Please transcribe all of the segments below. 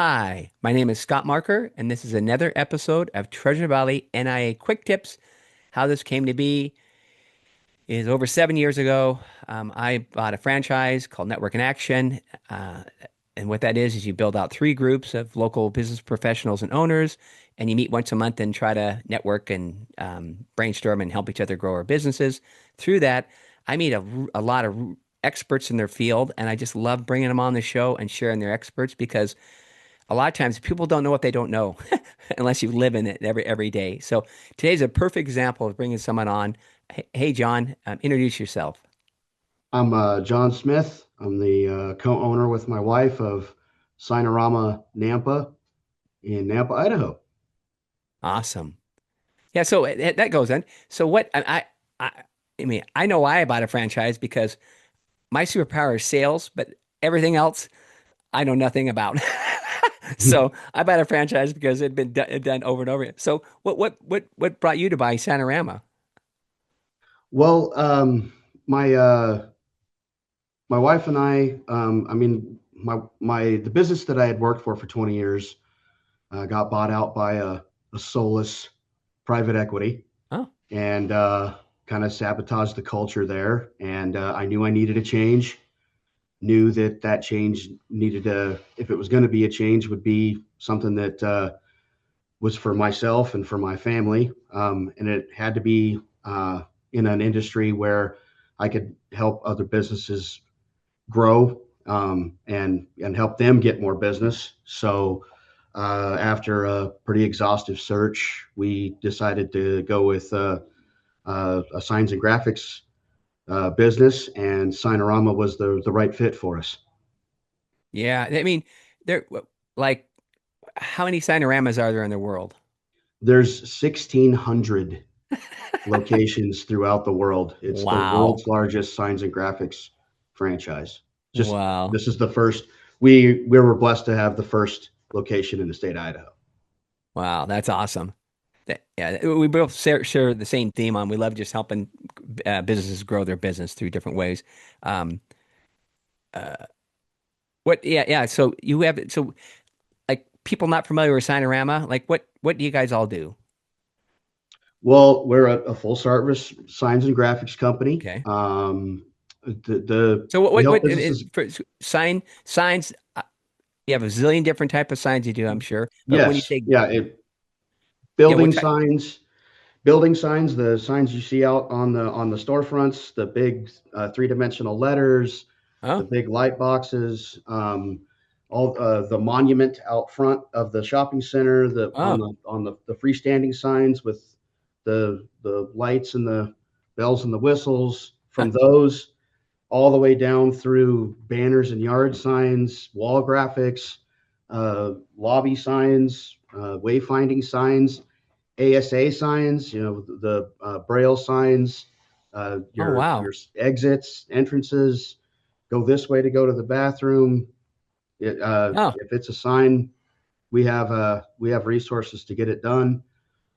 Hi, my name is Scott Marker, and this is another episode of Treasure Valley NIA Quick Tips. How this came to be is over 7 years ago. I bought a franchise called Network in Action. Uh, and what that is you build out three groups of local business professionals and owners, and you meet once a month and try to network and brainstorm and help each other grow our businesses. Through that, I meet a lot of experts in their field, and I just love bringing them on the show and sharing their experts because a lot of times people don't know what they don't know unless you live in it every day. So today's a perfect example of bringing someone on. Hey, John, introduce yourself. I'm John Smith. I'm the co-owner with my wife of Signarama Nampa in Nampa, Idaho. Awesome. Yeah, so that goes in. So what I mean, I know why I bought a franchise because my superpower is sales, but everything else I know nothing about. So I bought a franchise because it had been done over and over. So what brought you to buy Sanorama? Well, my wife and I mean, my the business that I had worked for 20 years got bought out by a soulless private equity Oh, and kind of sabotaged the culture there. And I knew I needed a change. Knew that that change needed to, if it was going to be a change, would be something that was for myself and for my family. And it had to be in an industry where I could help other businesses grow and help them get more business. So after a pretty exhaustive search, we decided to go with a signs and graphics business, and Signarama was the right fit for us. yeah. I mean, there like how many Signoramas are there in the world? There's 1,600 locations throughout the world. It's the Wow. world's largest signs and graphics franchise. Just Wow. this is the first. We were blessed to have the first location in the state of Idaho. Wow. That's awesome. Yeah, we both share the same theme on we love just helping businesses grow their business through different ways. Um, uh, yeah. So you have, so like people not familiar with Signorama, like what do you guys all do? Well, we're a full service signs and graphics company. Okay. The So we help businesses. for signs, you have a zillion different type of signs you do, I'm sure. But when you Yes, say, yeah, yeah, what building type? signs, building signs, the signs you see out on the storefronts, the big three-dimensional letters, the Oh, big light boxes, all the monument out front of the shopping center, the oh, on the freestanding signs with the lights and the bells and the whistles. From those all the way down through banners and yard signs, wall graphics, lobby signs, wayfinding signs, ASA signs, the braille signs, oh, wow. your exits, entrances, go this way to go to the bathroom. Oh, If it's a sign, we have resources to get it done.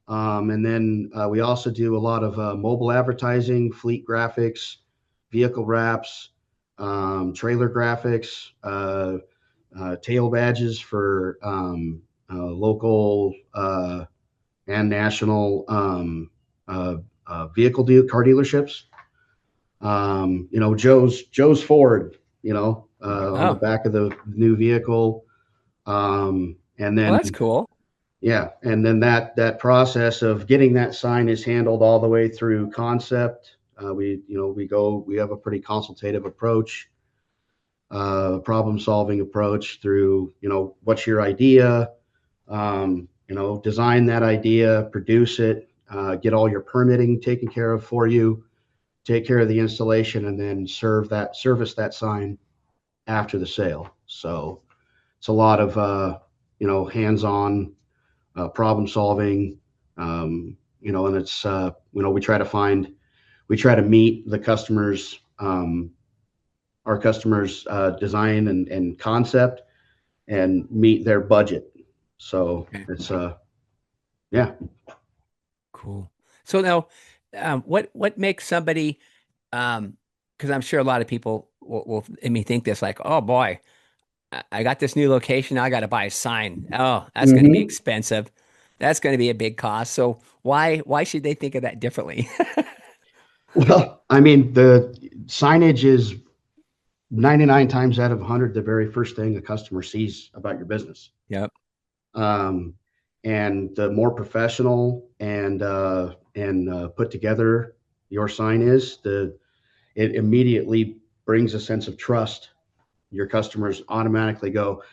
And then we also do a lot of mobile advertising, fleet graphics, vehicle wraps, trailer graphics, tail badges for local and national car dealerships. Joe's Ford, on the oh, back of the new vehicle. And well, then that's cool. yeah, and then that process of getting that sign is handled all the way through concept. We have a pretty consultative approach, problem solving approach through, what's your idea, design that idea, produce it, get all your permitting taken care of for you, take care of the installation, and then service that sign after the sale. So it's a lot of hands-on problem solving, and it's we try to meet the customers, our customers' design and concept, and meet their budget. So Okay, it's yeah. cool. So now, what makes somebody, because I'm sure a lot of people will think this like, oh boy. I got this new location. Now I got to buy a sign. Oh, that's going to be Hmm. expensive. That's going to be a big cost. So why should they think of that differently? Well, I mean, the signage is 99 times out of 100 the very first thing a customer sees about your business. Yep. Um, and the more professional and put together your sign is, the it immediately brings a sense of trust. Your customers automatically go,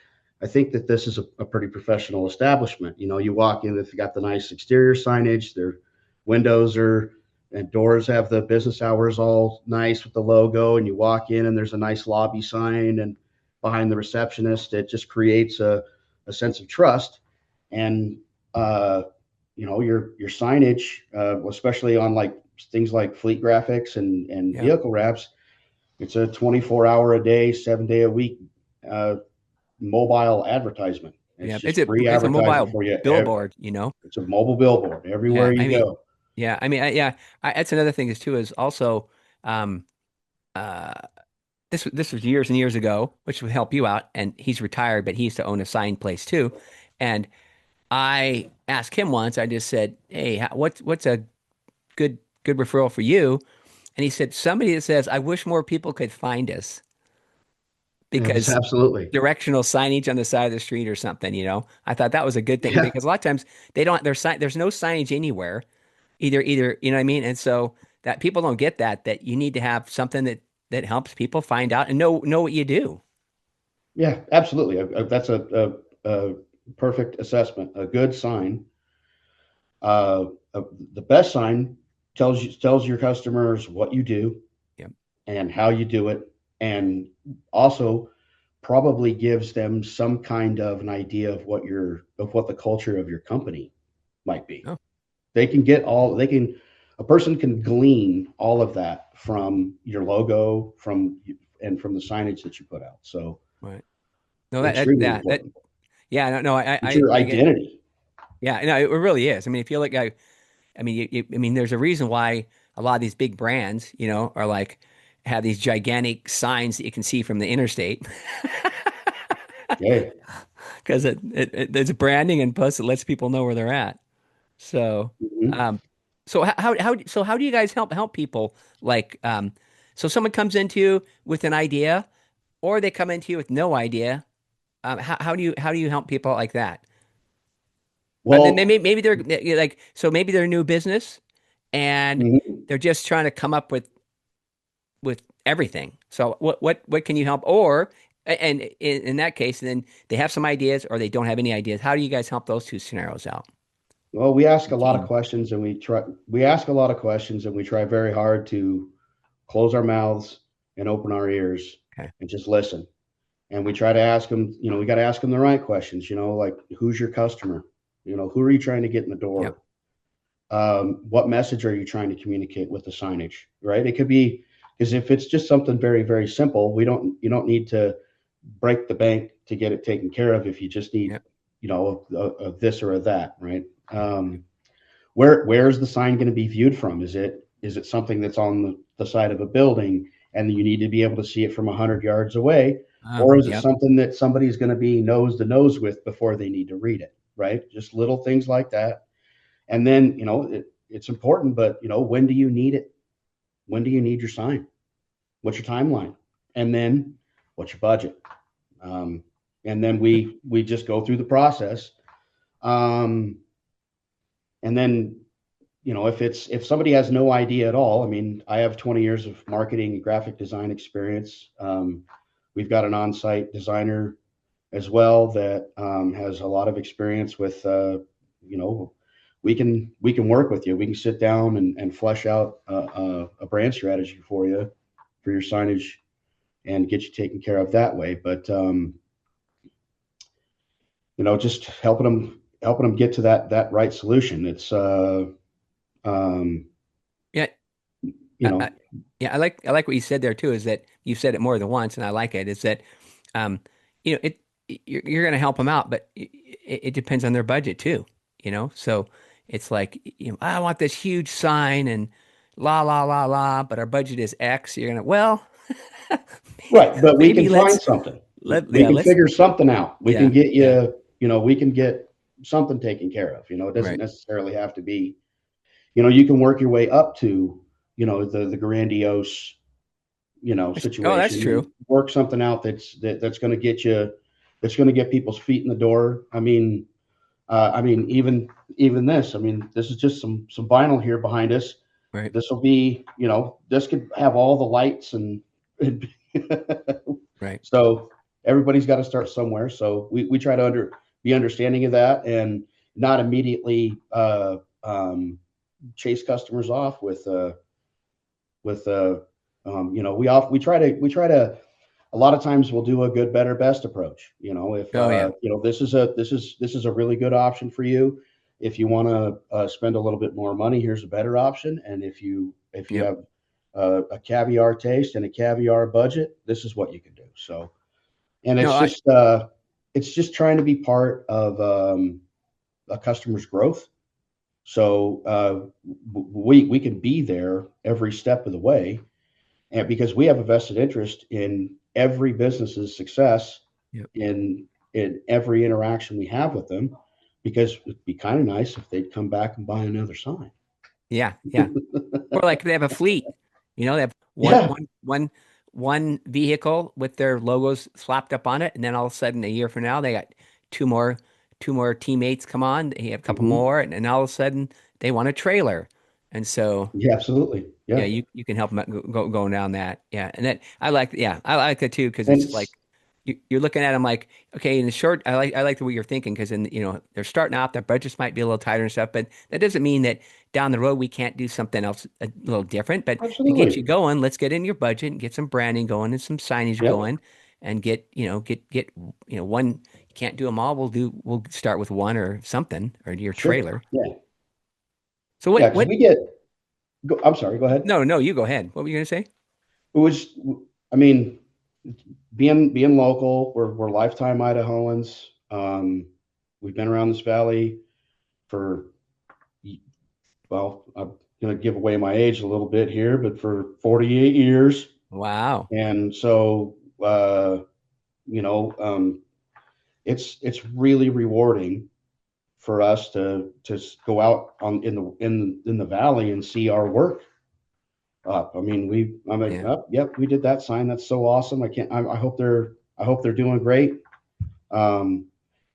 I think that this is a pretty professional establishment. You know, you walk in, they've got the nice exterior signage, their windows are and doors have the business hours all nice with the logo, and you walk in and there's a nice lobby sign and behind the receptionist, it just creates a sense of trust. And uh, you know, your signage, especially on like things like fleet graphics and Yep. vehicle wraps, it's a 24-hour a day, 7 day a week uh, mobile advertisement. It's Yep. just free It's a advertising mobile for you. billboard, you know? It's a mobile billboard Yeah. everywhere I you mean, go. yeah. I mean, yeah. That's another thing is too is also, um, uh, this was years and years ago, which would help you out. And he's retired, but he used to own a sign place too. And I asked him once, I just said, "Hey, what's a good referral for you?" And he said, "Somebody that says, I wish more people could find us It's because absolutely. directional signage on the side of the street or something, you know." I thought that was a good thing Yeah. because a lot of times there's no signage anywhere, either, you know what I mean? And so that people don't get that you need to have something that helps people find out and know what you do. Yeah, absolutely. That's a perfect assessment. A good sign, uh, uh, the best sign tells your customers what you do Yep. and how you do it, and also probably gives them some kind of an idea of what the culture of your company might be. Oh, A person can glean all of that from your logo, and from the signage that you put out. So right. No, extremely that important. yeah, no, no, It's your I get identity. yeah, no, it really is. I mean, if you look, I mean, I mean, there's a reason why a lot of these big brands, you know, are like have these gigantic signs that you can see from the interstate Okay. because it's branding and plus it lets people know where they're at. So, Mhm. um, so how do you guys help people like so someone comes into you with an idea or they come into you with no idea. How do you help people like that? Then Well, maybe they're like so maybe they're a new business and mhm. they're just trying to come up with everything. So what can you help? Or and in that case, then they have some ideas or they don't have any ideas. How do you guys help those two scenarios out? Well, we ask Your a lot of team. questions, and we ask a lot of questions, and we try very hard to close our mouths and open our ears Okay. and just listen. And we try to ask them, we got to ask them the right questions, like who's your customer? Who are you trying to get in the door? Yep. What message are you trying to communicate with the signage, right? It could be because if it's just something very, very simple, you don't need to break the bank to get it taken care of if you just need, Yep. a this or a that, right? Where's the sign going to be viewed from? Is it something that's on the side of a building and you need to be able to see it from 100 yards away, or is it Yep. something that somebody's going to be nose to nose with before they need to read it, right? Just little things like that. And then it's important, but when do you need it? When do you need your sign? What's your timeline? And then what's your budget? Um, and then we just go through the process. Um, and then if somebody has no idea at all, I mean, I have 20 years of marketing and graphic design experience. We've got an on-site designer as well that has a lot of experience with you know we can work with you. We can sit down and flesh out a brand strategy for you for your signage and get you taken care of that way. But just helping them get to that right solution. It's um, Yeah. you I, know yeah. I like what you said there too. Is that you said it more than once, and I like it. Is that um, you know, you're going to help them out, but it depends on their budget too. You know, so it's like I want this huge sign and la la la la, but our budget is X. You're gonna well, right, but we can maybe find let's something. we Yeah, can let's figure something out. We can yeah, get yeah, you, we can get something taken care of. It doesn't right. necessarily have to be, you can work your way up to, the grandiose, Oh, that's situation, and true. work something out that's going to get you, that's going to get people's feet in the door. Even this. This is just some vinyl here behind us. Right, This will be, this could have all the lights and right. so everybody's got to start somewhere. So we try to be understanding of that and not immediately chase customers off with we try to a lot of times we'll do a good, better, best approach. If Oh yeah, this is a really good option for you. If you want to spend a little bit more money, here's a better option. And if you yep. have a caviar taste and a caviar budget, this is what you can do. So, and No, it's just trying to be part of a customer's growth. So we can be there every step of the way, and because we have a vested interest in every business's success yep. in every interaction we have with them, because it'd be kind of nice if they'd come back and buy another sign. Yeah, yeah. Or like they have a fleet. They have Yeah, one vehicle with their logos slapped up on it, and then all of a sudden, a year from now, they got two more two more teammates come on. They have a couple hmm, more, and all of a sudden, they want a trailer, and so. yeah, absolutely, Yeah, yeah. you can help them going down that. Yeah, and that I like that too because And it's like you're looking at them like okay in the short I like the way you're thinking because they're starting out their budgets might be a little tighter and stuff but that doesn't mean that down the road we can't do something else a little different but to get you absolutely, going let's get in your budget and get some branding going and some signage yep, going and get one you can't do them all we'll start with one or something or your sure, trailer yeah, so yeah. what Because what I'm sorry, go ahead. no you go ahead what were you gonna say. It was, I mean, being local, we're lifetime Idahoans. We've been around this valley for, well, I'm going to give away my age a little bit here, but for 48 years. Wow. And so, you know, um, it's really rewarding for us to go out in the valley and see our work up. I'm like, Yeah. oh, yep, we did that sign. That's so awesome. I hope they're doing great. Um,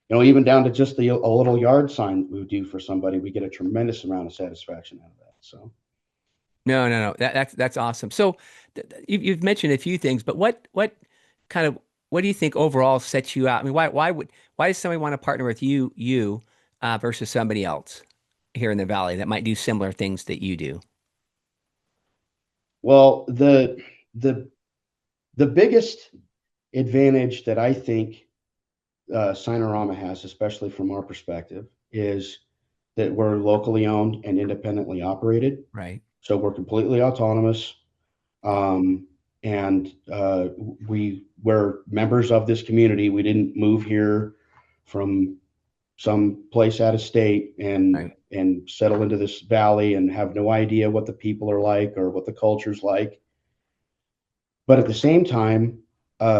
even down to just a little yard sign we do for somebody, we get a tremendous amount of satisfaction out of that. So, No, no, no. That's awesome. So you've mentioned a few things, but what kind of what do you think overall sets you out? I mean, why does somebody want to partner with you versus somebody else here in the valley that might do similar things that you do? well, the the biggest advantage that I think Signarama has, especially from our perspective, is that we're locally owned and independently operated. Right. So we're completely autonomous. And we're members of this community. We didn't move here from some place out of state and Right. settle into this valley and have no idea what the people are like or what the culture's like. But at the same time,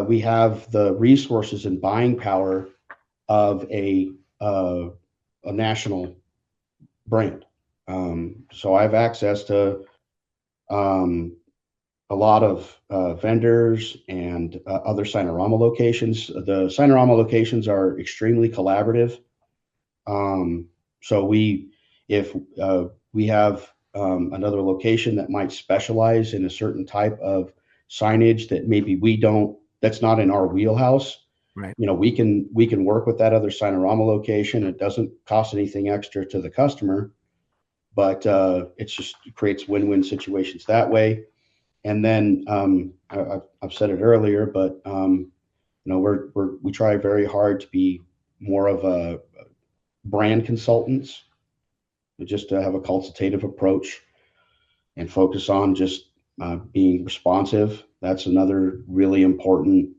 we have the resources and buying power of a national brand. So I have access to um, a lot of vendors and other Signarama locations. The Signarama locations are extremely collaborative. Um, so if we have another location that might specialize in a certain type of signage that maybe we don't, that's not in our wheelhouse, Right. we can work with that other Signarama location. It doesn't cost anything extra to the customer, but it creates win-win situations that way. And then I've said it earlier, but we try very hard to be more of a brand consultants, just to have a consultative approach and focus on just being responsive. That's another really important.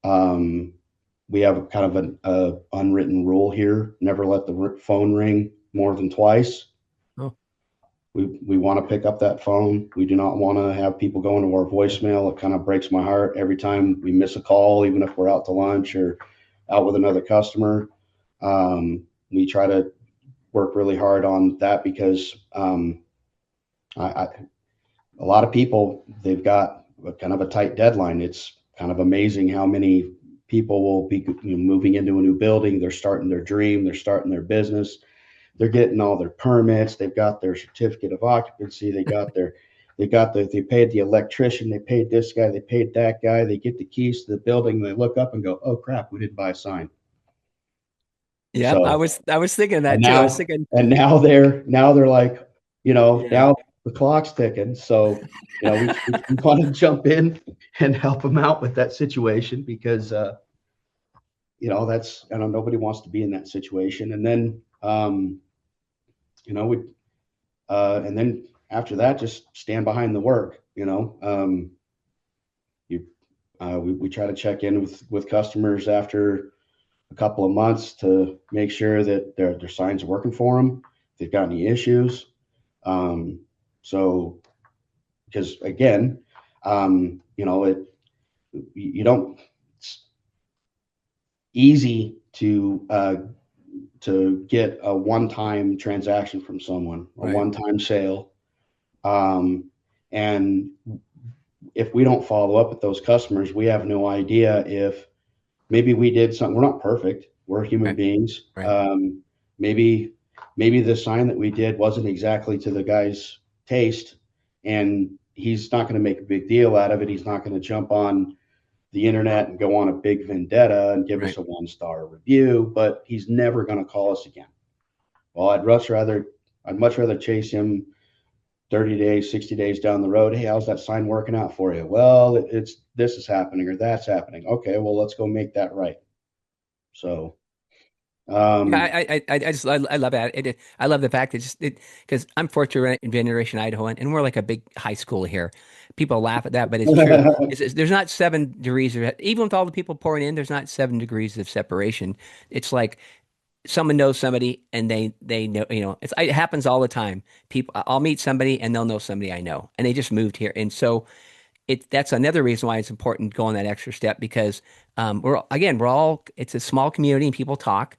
Um, we have kind of an unwritten rule here: never let the phone ring more than twice. Oh, We want to pick up that phone. We do not want to have people go into our voicemail. It kind of breaks my heart every time we miss a call, even if we're out to lunch or out with another customer. We try to work really hard on that because I, a lot of people, they've got kind of a tight deadline. It's kind of amazing how many people will be, moving into a new building. They're starting their dream. They're starting their business. They're getting all their permits. They've got their certificate of occupancy. They paid the electrician. They paid this guy. They paid that guy. They get the keys to the building. They look up and go, oh crap, we didn't buy a sign. Yeah, So, I was thinking and that too. I was now, thinking, now they're like, yeah, now the clock's ticking. So, we want to jump in and help them out with that situation because, that's, nobody wants to be in that situation. And then, we and then after that, just stand behind the work. You we try to check in with customers after a couple of months to make sure that their signs are working for them. If they've got any issues. Um, so because again, it you don't it's easy to get a one-time transaction from someone, a right, one-time sale. And if we don't follow up with those customers, we have no idea if maybe we did something. We're not perfect. We're human right, beings. right, Maybe the sign that we did wasn't exactly to the guy's taste, and he's not going to make a big deal out of it. He's not going to jump on the internet and go on a big vendetta and give us right. a 1-star review, but he's never going to call us again. Well, I'd much rather chase him 30 days, 60 days down the road. Hey, how's that sign working out for you? Well, it's this is happening or that's happening. Okay, well, let's go make that right. So, Yeah, um, I love that. I love the fact that just it because I'm fourth generation Idahoan, and we're like a big high school here. People laugh at that, but it's true. There's not 7 degrees, even with all the people pouring in, there's not 7 degrees of separation. It's like someone knows somebody, and they know, it happens all the time. I'll meet somebody, and they'll know somebody I know, and they just moved here, and so that's another reason why it's important going that extra step because we're all it's a small community and people talk.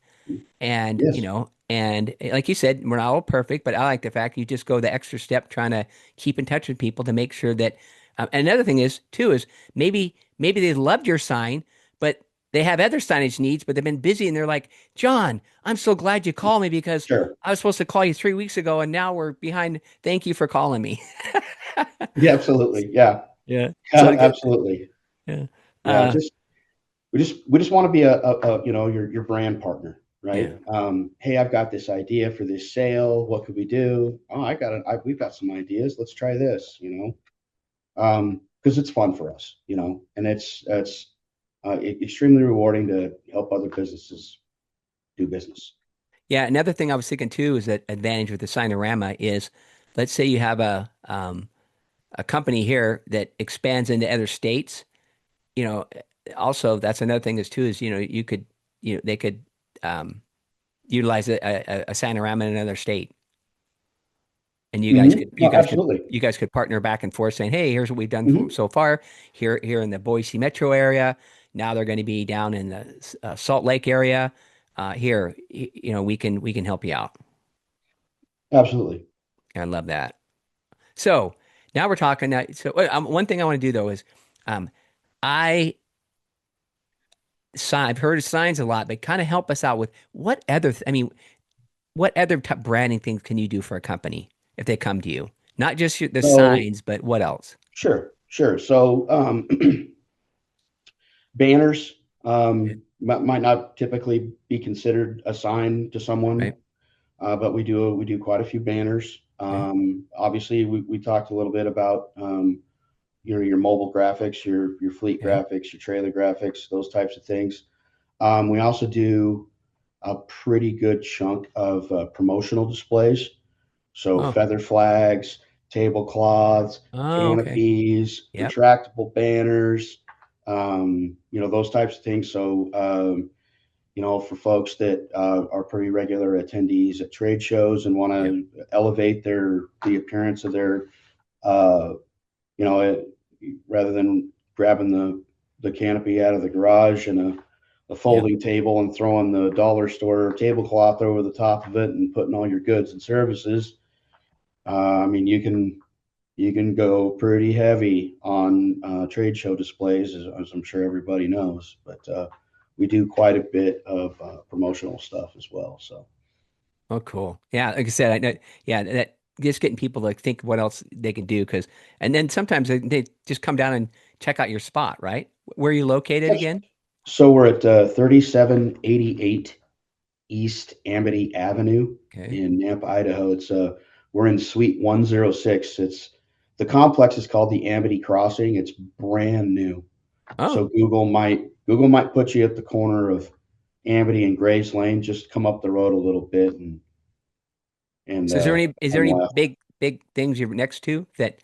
And, yes, and like you said, we're not all perfect, but I like the fact you just go the extra step trying to keep in touch with people to make sure that. And another thing is, too, is maybe they loved your sign, but they have other signage needs, but they've been busy and they're like, John, I'm so glad you called me because sure. I was supposed to call you 3 weeks ago and now we're behind. Thank you for calling me. Yeah, absolutely. Yeah, Yeah. So to get, absolutely. yeah. Yeah, Uh, just we just want to be a your brand partner, right? yeah. Hey, I've got this idea for this sale. What could we do? Oh, we've got some ideas. Let's try this. Because it's fun for us, and it's extremely rewarding to help other businesses do business. Yeah, another thing I was thinking too is that advantage with the Signarama is, let's say you have a company here that expands into other states. You know, also that's another thing is too is you could they could um, utilize a Signarama in another state, and No, absolutely. you guys could partner back and forth saying, hey, here's what we've done Hmm. so far here in the Boise metro area. Now they're going to be down in the Salt Lake area. Here, we can help you out. Absolutely. I love that. So now we're talking. One thing I want to do though is, um, I I've heard of signs a lot, but kind of help us out with what other branding things can you do for a company if they come to you? Not just the So signs, but what else? sure, sure. So banners Yeah. might not typically be considered a sign to someone, Right. but we do quite a few banners. Okay. Obviously, we talked a little bit about your mobile graphics, your fleet Okay. graphics, your trailer graphics, those types of things. We also do a pretty good chunk of promotional displays. So Oh. feather flags, tablecloths, Oh. Okay. canopies, Yep. retractable banners, those types of things. So for folks that are pretty regular attendees at trade shows and want Yep. to elevate the appearance of their uh, you know, it, rather than grabbing the canopy out of the garage and a Yep. folding table and throwing the dollar store tablecloth over the top of it and putting all your goods and services. I mean, you can go pretty heavy on trade show displays, as I'm sure everybody knows. But we do quite a bit of promotional stuff as well. So Oh, cool. Yeah, like I said, I know. Yeah, that just getting people to think what else they can do because, and then sometimes they just come down and check out your spot, right? Where are you located yes. again? So we're at 3788 East Amity Avenue Okay. in Nampa, Idaho. It's we're in Suite 106. It's the complex is called the Amity Crossing. It's brand new. Oh, So Google might put you at the corner of Amity and Graves Lane. Just come up the road a little bit and so is there and any left. big things you're next to that?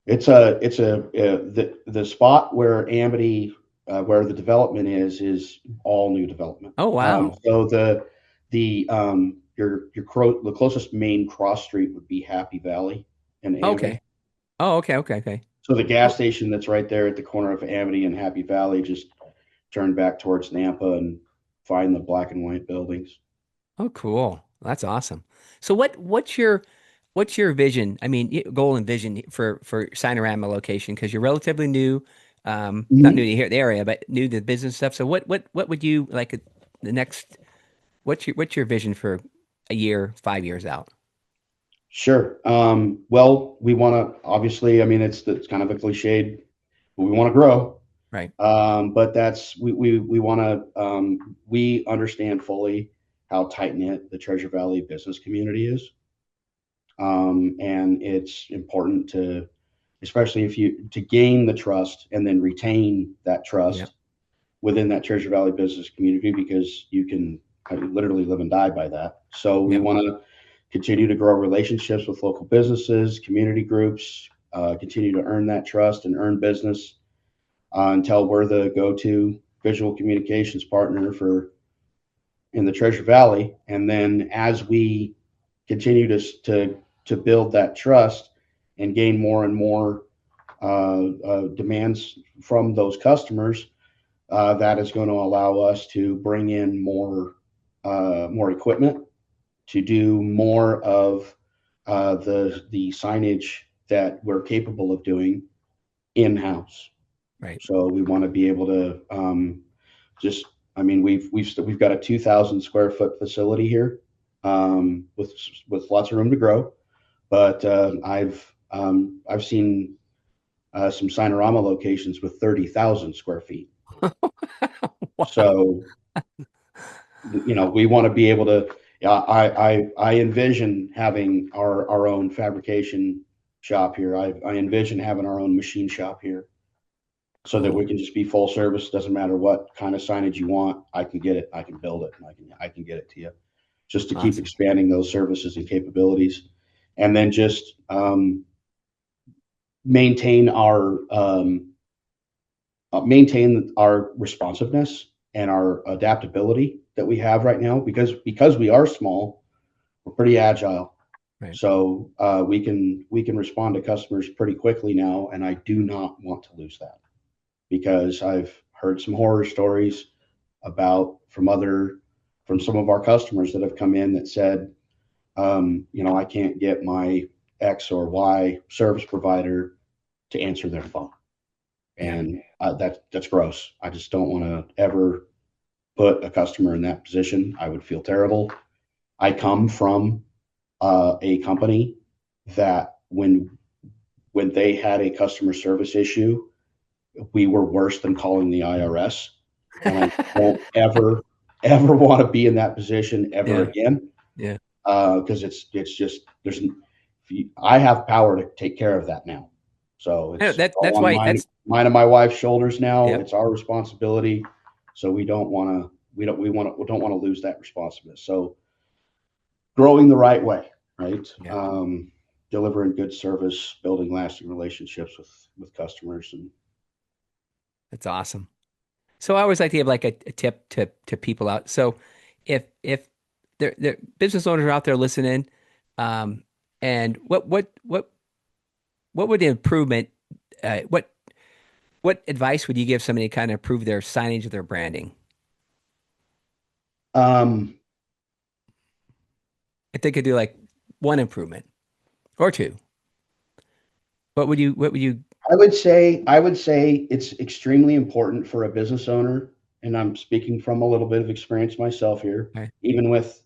The spot where Amity where the development is all new development. Oh, wow. So the closest main cross street would be Happy Valley in Amity. Okay. Oh, okay, okay, okay. So the gas Oh, station that's right there at the corner of Amity and Happy Valley, just turn back towards Nampa and find the black and white buildings. oh, cool. That's awesome. So what's your vision? I mean, goal and vision for Signarama location because you're relatively new, not new Mhm. to here the area, but new to the business stuff. So what would you like the next? What's your vision for a year, 5 years out? Sure. Well, we want to obviously. I mean, it's kind of a cliched, but we want to grow. Right. But that's we want to we understand fully how tight knit the Treasure Valley business community is, and it's important to, especially if you to gain the trust and then retain that Yep. trust within that Treasure Valley business community because you can literally live and die by that. So we Yep. want to continue to grow relationships with local businesses, community groups, continue to earn that trust and earn business until we're the go-to visual communications partner for in the Treasure Valley. And then as we continue to build that trust and gain more and more demands from those customers, that is going to allow us to bring in more equipment to do more of the signage that we're capable of doing in house. Right. So we want to be able to just. I mean, we've got a 2,000 square foot facility here with lots of room to grow. But I've seen some Signarama locations with 30,000 square feet. Wow. So we want to be able to. Yeah, I envision having our own fabrication shop here. I envision having our own machine shop here so that we Cool. can just be full service. Doesn't matter what kind of signage you want. I can get it. I can build it. And I can get it to you. Just to keep Awesome. expanding those services and capabilities, and then just maintain our responsiveness and our adaptability that we have right now because we are small. We're pretty agile. Right. So we can respond to customers pretty quickly now, and I do not want to lose that because I've heard some horror stories about from some of our customers that have come in that said, I can't get my X or Y service provider to answer their phone, Yeah. and that's gross. I just don't want to ever put a customer in that position. I would feel terrible. I come from a company that when they had a customer service issue, we were worse than calling the IRS. And I won't ever want to be in that position ever Yeah. again Yeah. because it's just I have power to take care of that now. So I know it's all that's on why mine that's mine and my wife's shoulders now. yep. It's our responsibility. So we don't want to lose that responsibility. So growing the right way, right? Yeah. Delivering good service, building lasting relationships with customers, and That's awesome. So I always like to give like a tip to people out. So if there business owners are out there listening, um, and what would the improvement what advice would you give somebody to kind of improve their signage or their branding? Um, If they could do like one improvement or two, what would you I would say it's extremely important for a business owner, and I'm speaking from a little bit of experience myself here, okay, even with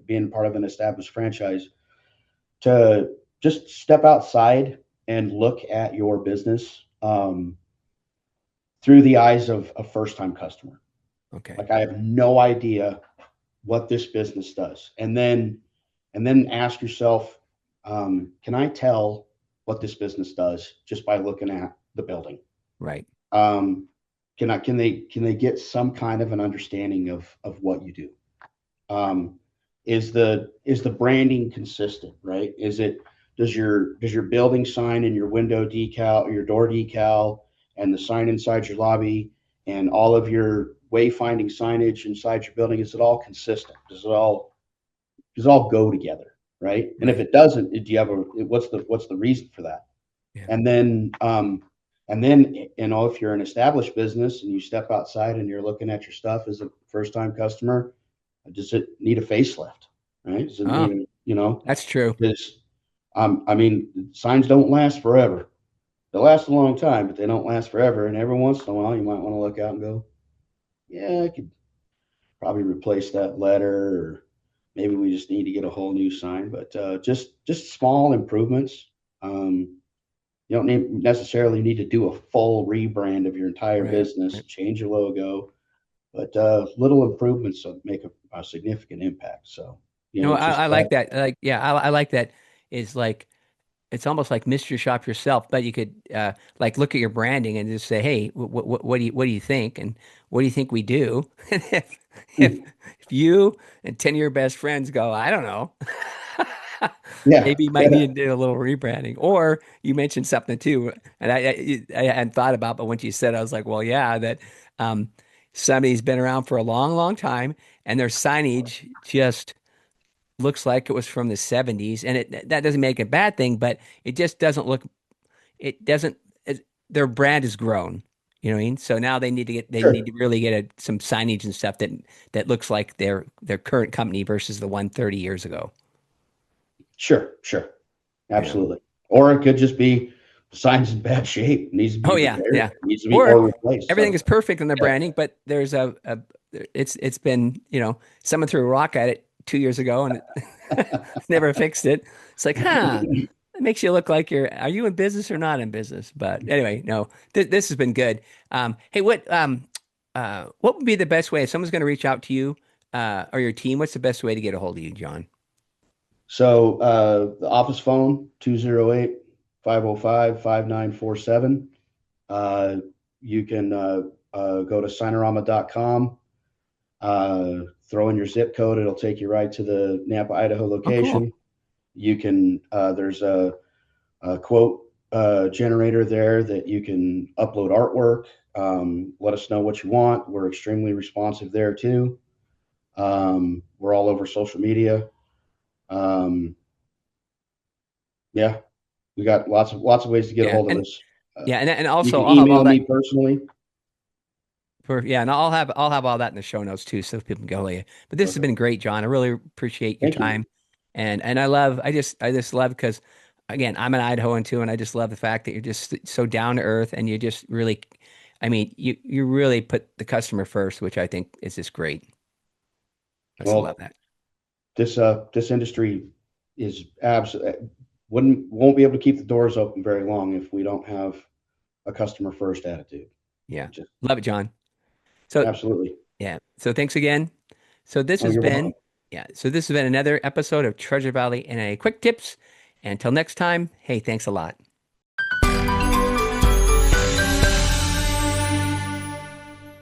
being part of an established franchise, to just step outside and look at your business through the eyes of a first-time customer. okay, Like I have no idea what this business does, and then ask yourself, can I tell what this business does just by looking at the building? right, Um, can they get some kind of an understanding of what you do? Um, is the branding consistent, right? Does your building sign and your window decal or your door decal and the sign inside your lobby and all of your wayfinding signage inside your building, is it all consistent? Does it all go together, right? And if right, it doesn't, do you have what's the reason for that? yeah. And then if you're an established business and you step outside and you're looking at your stuff as a first time customer, does it need a facelift? Right? Does it Oh, need that's true. because I mean, signs don't last forever. They last a long time, but they don't last forever. And every once in a while, you might want to look out and go, yeah, I could probably replace that letter, or maybe we just need to get a whole new sign. But just small improvements. You don't necessarily need to do a full rebrand of your entire Right, business, right. change your logo, but little improvements will make a significant impact. So, No, just I like that. Like, yeah, I like that. Is like it's almost like mystery shop yourself, but you could like look at your branding and just say, "Hey, what do you think?" And what do you think we do? And if if you and 10 of your best friends go, I don't know, yeah, maybe you might yeah, need to do a little rebranding. Or you mentioned something too, and I hadn't thought about, but once you said, I was like, well, yeah, that um, somebody's been around for a long, long time, and their signage just looks like it was from the 70s, and that doesn't make it a bad thing, but it just doesn't look it doesn't their brand has grown. You know what I mean? So now they need sure, to really get some signage and stuff that looks like their current company versus the one 30 years ago. sure, You know? absolutely. Or it could just be the sign's in bad shape, needs to be Oh yeah, repaired, yeah. needs to be Or or replaced. everything So is perfect in the yeah, branding, but there's a it's been, someone threw a rock at it 2 years ago and it never fixed it. It's like, huh, it makes you look like are you in business or not in business? But anyway, no, this has been good. Hey, what would be the best way if someone's going to reach out to you, or your team? What's the best way to get a hold of you, John? so the office phone 208-505-5947. Uh, you can go to signarama.com, throw in your zip code. It'll take you right to the Nampa, Idaho Oh, cool. location. You can, there's a quote generator there that you can upload artwork. Let us know what you want. We're extremely responsive there too. We're all over social media. Um, yeah, we got lots of ways to get a Yeah, hold of and us. yeah, and You also can I'll have all email that. me personally. Yeah, and I'll have all that in the show notes too, so people can go you. But this has Perfect. been great, John. I really appreciate your Thank you. time, and I just love because again I'm an Idahoan too, and I just love the fact that you're just so down to earth, and you just really, I mean, you really put the customer first, which I think is just great. I just love Well, that. this industry is absolutely won't be able to keep the doors open very long if we don't have a customer first attitude. Yeah, Just love it, John. So absolutely. yeah, so thanks again. So this Oh, has you're been welcome. yeah, so this has been another episode of Treasure Valley and a quick tips. And until next time, hey, thanks a lot.